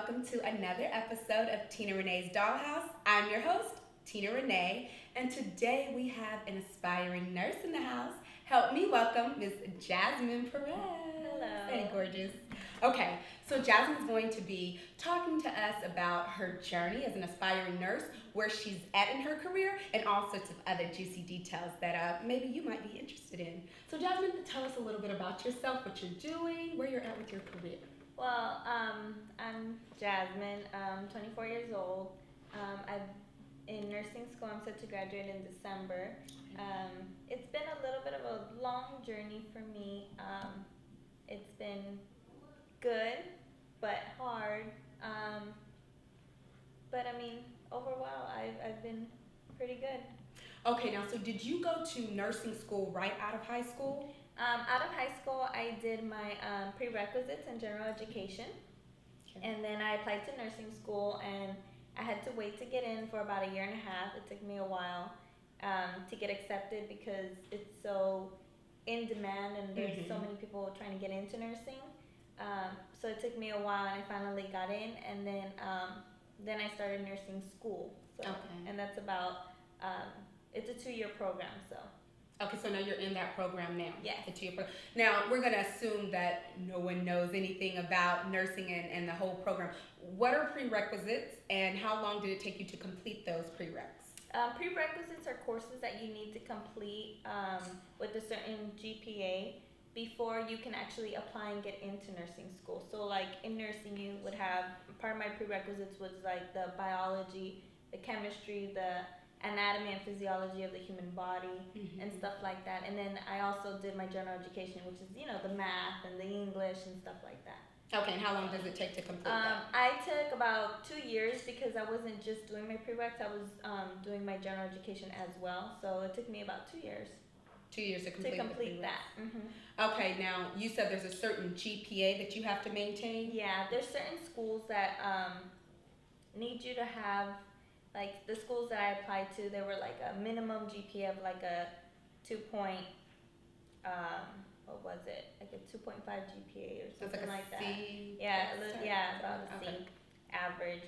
welcome to another episode of Tina Renee's Dollhouse. I'm your host, Tina Renee, and today we have an aspiring nurse in the house. Help me welcome Miss Jasmyn Perez. Hello. Hey, gorgeous. Okay, so Jasmyn's going to be talking to us about her journey as an aspiring nurse, where she's at in her career, and all sorts of other juicy details that maybe you might be interested in. So Jasmyn, tell us a little bit about yourself, what you're doing, where you're at with your career. Well, I'm Jasmyn. I'm 24 years old. I'm in nursing school. I'm set to graduate in December. It's been a little bit of a long journey for me. It's been good, but hard. But I mean, overall, I've been pretty good. Okay, now, so did you go to nursing school right out of high school? Out of high school, I did my prerequisites in general education. Okay. And then I applied to nursing school, and I had to wait to get in for about a year and a half. It took me a while to get accepted because it's so in demand and there's so many people trying to get into nursing. So it took me a while, and I finally got in, and then I started nursing school. So, Okay. and that's about, it's a 2-year program, so. Okay, so now you're in that program now. Yes. The 2-year program. Now, we're going to assume that no one knows anything about nursing and the whole program. What are prerequisites, and how long did it take you to complete those prereqs? Prerequisites are courses that you need to complete with a certain GPA before you can actually apply and get into nursing school. So like in nursing, you would have, part of my prerequisites was like the biology, the chemistry, the anatomy and physiology of the human body and stuff like that. And then I also did my general education, which is, the math and the English and stuff like that. Okay, and how long does it take to complete that? I took about 2 years because I wasn't just doing my prereqs, I was doing my general education as well. So it took me about 2 years. 2 years to complete, that. Okay, now you said there's a certain GPA that you have to maintain? Yeah, there's certain schools that need you to have, like the schools that I applied to, they were like a minimum GPA of like a 2 point, what was it? Like a 2.5 GPA or something like that. C Yeah, about a C average.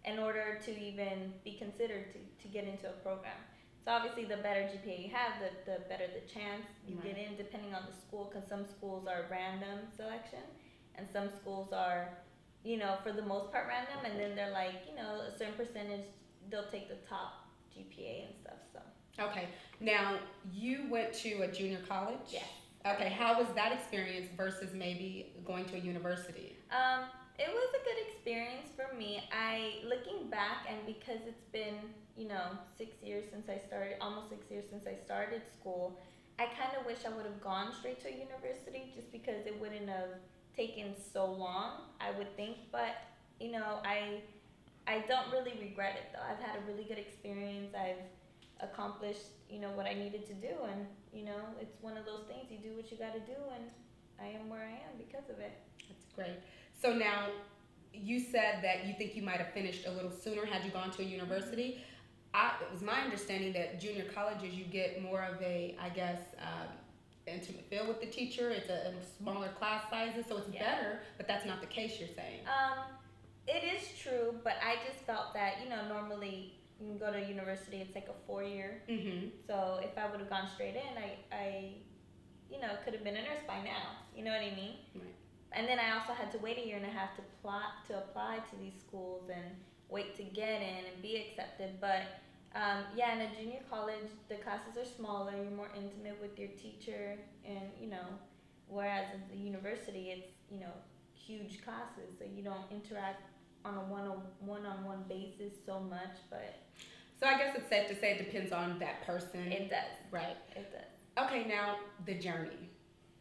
In order to even be considered to get into a program. So obviously the better GPA you have, the better the chance you get in, depending on the school, because some schools are random selection and some schools are, for the most part random, and then they're like, a certain percentage, they'll take the top GPA and stuff, so. Okay, now you went to a junior college? Yes. Okay, how was that experience versus maybe going to a university? It was a good experience for me. Looking back, and because it's been, 6 years since I started, almost 6 years since I started school, I kind of wish I would have gone straight to a university just because it wouldn't have taken so long, I would think. But, I don't really regret it though. I've had a really good experience. I've accomplished, what I needed to do, and, it's one of those things, you do what you got to do, and I am where I am because of it. That's great. So now, you said that you think you might have finished a little sooner had you gone to a university. It was my understanding that junior colleges, you get more of a, intimate feel with the teacher. It's a smaller class sizes, so it's better, but that's not the case, you're saying. It is true, but I just felt that, normally you can go to university, it's like a 4-year. So if I would have gone straight in, I could have been a nurse by now. You know what I mean? Right. And then I also had to wait a year and a half to apply to these schools and wait to get in and be accepted. But in a junior college, the classes are smaller. You're more intimate with your teacher, and whereas at the university, it's huge classes, so you don't interact on a one-on-one basis so much. But so I guess it's safe to say it depends on that person. It does. Right. It does. Okay, now the journey.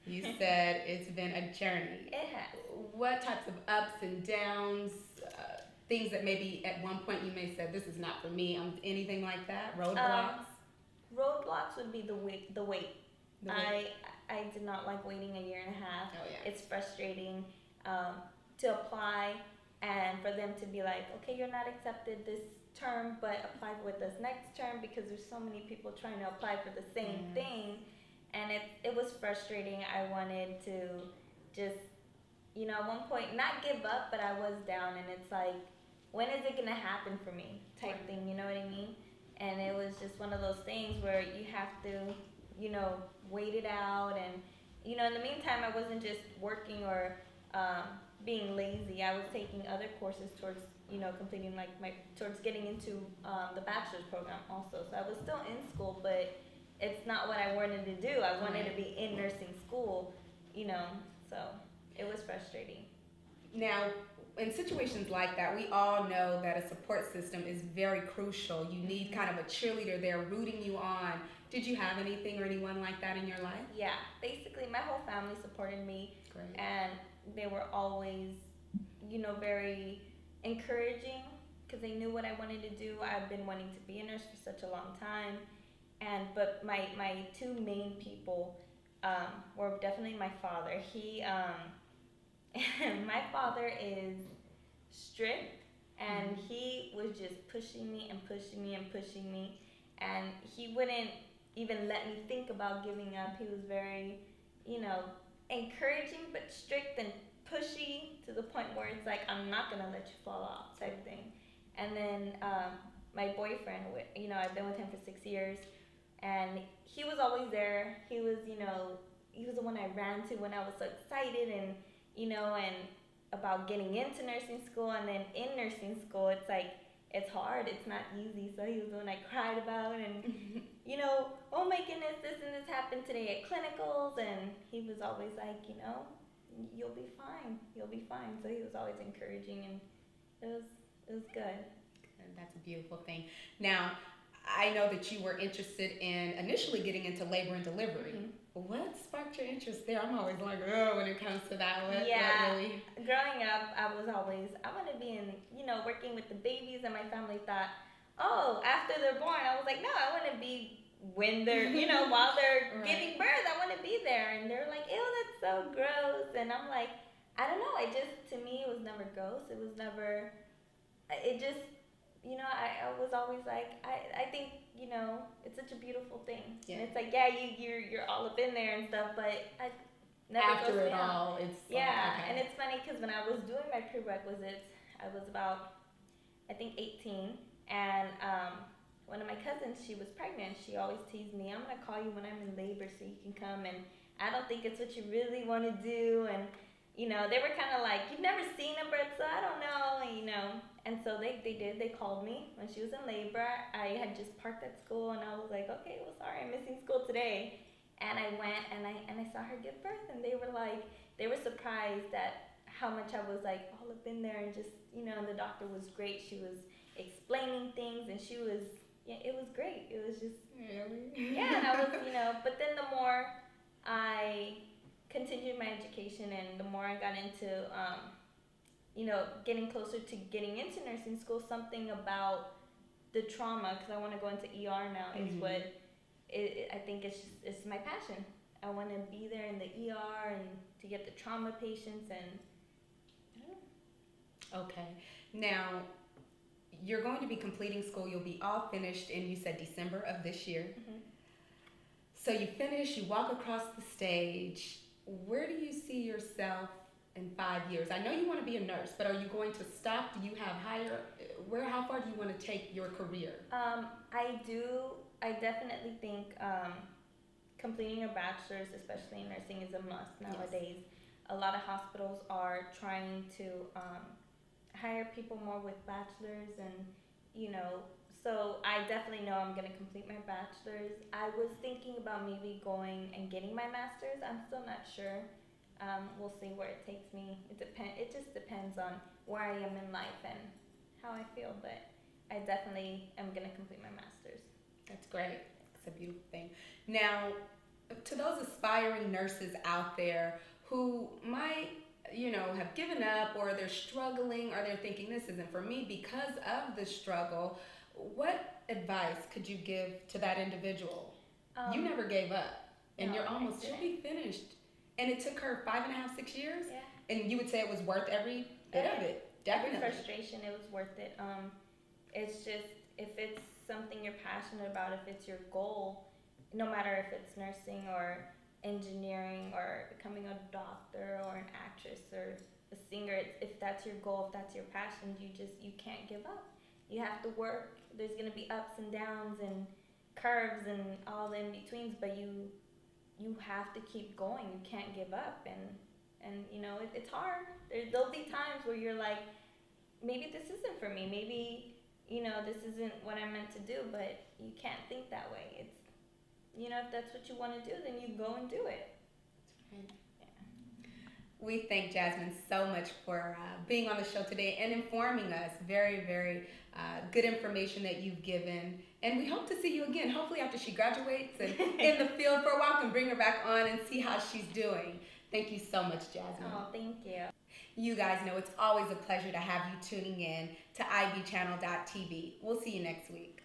You said it's been a journey. It has. What types of ups and downs, things that maybe at one point you may say, this is not for me, anything like that? Roadblocks? Roadblocks would be the wait. I did not like waiting a year and a half. Oh, yeah. It's frustrating to apply and for them to be like, okay, you're not accepted this term, but apply with us next term, because there's so many people trying to apply for the same thing. And it was frustrating. I wanted to just at one point, not give up, but I was down, and it's like, when is it gonna happen for me, type thing. You know what I mean? And it was just one of those things where you have to, wait it out, and in the meantime, I wasn't just working or being lazy. I was taking other courses towards completing like towards getting into the bachelor's program also. So I was still in school, but it's not what I wanted to do. I wanted to be in nursing school, so it was frustrating. Now, in situations like that, we all know that a support system is very crucial. You need kind of a cheerleader there rooting you on. Did you have anything or anyone like that in your life? Yeah, basically my whole family supported me. Great. And they were always, very encouraging because they knew what I wanted to do. I've been wanting to be a nurse for such a long time. But my two main people were definitely my father. My father is strict, and he was just pushing me and pushing me and pushing me, and he wouldn't even let me think about giving up. He was very, encouraging but strict and pushy to the point where it's like, I'm not gonna let you fall off type thing. And then my boyfriend, I've been with him for 6 years, and he was always there. He was, he was the one I ran to when I was so excited, and and about getting into nursing school. And then in nursing school, it's like, it's hard, it's not easy. So he was the one I cried about, and oh my goodness, this and this happened today at clinicals, and he was always like, you'll be fine, So he was always encouraging, and it was good. And that's a beautiful thing. Now, I know that you were interested in initially getting into labor and delivery. What sparked your interest there? I'm always like, oh, when it comes to that. What really? Growing up, I was always, I want to be in, working with the babies, and my family thought, oh, after they're born. I was like, no, I want to be when they're, while they're giving birth, I want to be there. And they're like, ew, that's so gross. And I'm like, I don't know. To me, it was never gross. It was never, it just, I was always like, I think, it's such a beautiful thing. Yeah. And it's like, yeah, you're all up in there and stuff, but I never after it all, it's yeah. Okay. And it's funny because when I was doing my prerequisites, I was about, I think, 18, and one of my cousins, she was pregnant. She always teased me, I'm gonna call you when I'm in labor so you can come, and I don't think it's what you really want to do. And they were kind of like, you've never seen a birth, so I don't know, And so they did. They called me when she was in labor. I had just parked at school, and I was like, okay, well, sorry, I'm missing school today. And I went, and I saw her give birth, and they were surprised at how much I was like all up in there, and just, and the doctor was great. She was explaining things, and she was, it was great. It was just, really? Yeah, I was, but then the more I continued my education, and the more I got into, getting closer to getting into nursing school, something about the trauma, because I want to go into ER now, is what I think it's my passion. I want to be there in the ER and to get the trauma patients, and I don't know. Okay. Now, you're going to be completing school. You'll be all finished in, you said, December of this year. So you finish, you walk across the stage. Where do you see yourself in 5 years? I know you want to be a nurse, but are you going to stop? Do you have how far do you want to take your career? I definitely think completing a bachelor's, especially in nursing, is a must nowadays. Yes. A lot of hospitals are trying to hire people more with bachelor's, and so I definitely know I'm going to complete my bachelor's. I was thinking about maybe going and getting my master's. I'm still not sure. We'll see where it takes me. It just depends on where I am in life and how I feel, but I definitely am going to complete my master's. That's great. It's a beautiful thing. Now, to those aspiring nurses out there who might, have given up, or they're struggling, or they're thinking this isn't for me because of the struggle, what advice could you give to that individual? You never gave up, and she'll be finished. And it took her 5.5, 6 years? Yeah. And you would say it was worth every bit of it? Definitely. Every frustration, it was worth it. It's just, if it's something you're passionate about, if it's your goal, no matter if it's nursing or engineering or becoming a doctor or an actress actress or a singer. If that's your goal, if that's your passion, you can't give up. You have to work. There's gonna be ups and downs and curves and all the in betweens, but you have to keep going. You can't give up, and you know it's hard. There'll be times where you're like, maybe this isn't for me. Maybe this isn't what I'm meant to do. But you can't think that way. It's if that's what you want to do, then you go and do it. That's right. We thank Jasmyn so much for being on the show today and informing us. Very, very good information that you've given. And we hope to see you again, hopefully after she graduates and in the field for a while, and bring her back on and see how she's doing. Thank you so much, Jasmyn. Oh, thank you. You guys know it's always a pleasure to have you tuning in to ibchannel.tv. We'll see you next week.